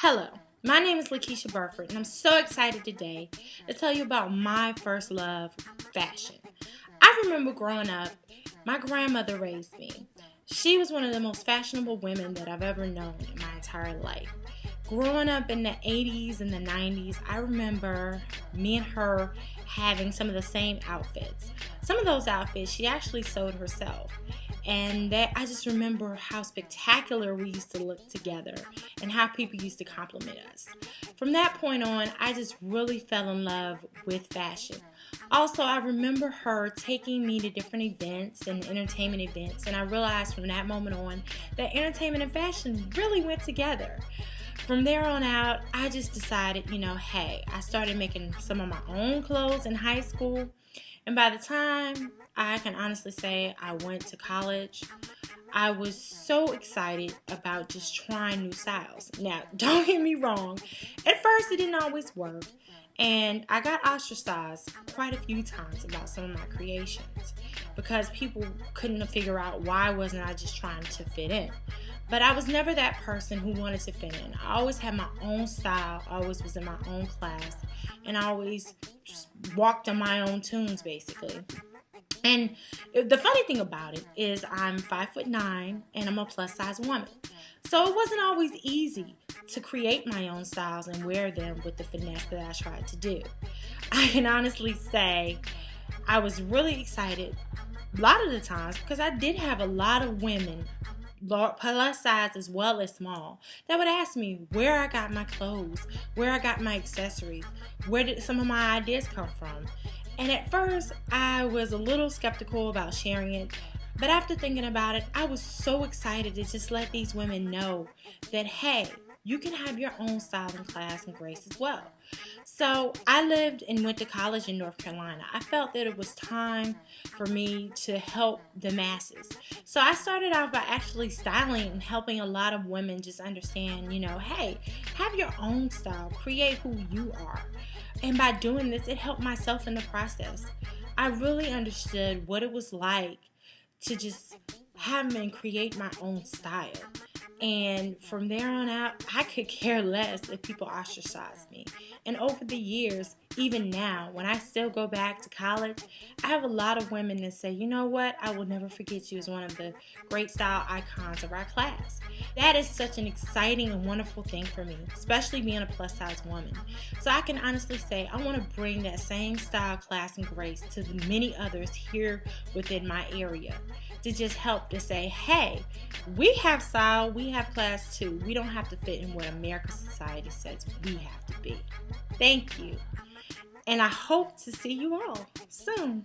Hello, my name is Lakeisha Burford, and I'm so excited today to tell you about my first love, fashion. I remember growing up, my grandmother raised me. She was one of the most fashionable women that I've ever known in my entire life. Growing up in the 80s and the 90s, I remember me and her having some of the same outfits. Some of those outfits she actually sewed herself. And that I just remember how spectacular we used to look together and how people used to compliment us. From that point on, I just really fell in love with fashion. Also, I remember her taking me to different events and entertainment events, and I realized from that moment on that entertainment and fashion really went together. From there on out, I just decided, hey, I started making some of my own clothes in high school. And by the time I can honestly say I went to college, I was so excited about just trying new styles. Now, don't get me wrong, at first it didn't always work, and I got ostracized quite a few times about some of my creations because people couldn't figure out why wasn't I just trying to fit in. But I was never that person who wanted to fit in. I always had my own style, I always was in my own class, and I always just walked on my own tunes basically. And the funny thing about it is I'm 5'9" and I'm a plus size woman. So it wasn't always easy to create my own styles and wear them with the finesse that I tried to do. I can honestly say I was really excited a lot of the times because I did have a lot of women, plus size as well as small, that would ask me where I got my clothes, where I got my accessories, where did some of my ideas come from. And at first, I was a little skeptical about sharing it, but after thinking about it, I was so excited to just let these women know that, hey, you can have your own style and class and grace as well. So I lived and went to college in North Carolina. I felt that it was time for me to help the masses. So I started out by actually styling and helping a lot of women just understand, hey, have your own style, create who you are. And by doing this, it helped myself in the process. I really understood what it was like to just have and create my own style. And from there on out, I could care less if people ostracized me. And over the years, even now, when I still go back to college, I have a lot of women that say, you know what, I will never forget you as one of the great style icons of our class. That is such an exciting and wonderful thing for me, especially being a plus size woman. So I can honestly say I want to bring that same style, class, and grace to the many others here within my area to just help to say, hey, we have style, we have class too. We don't have to fit in what American society says we have to be. Thank you. And I hope to see you all soon.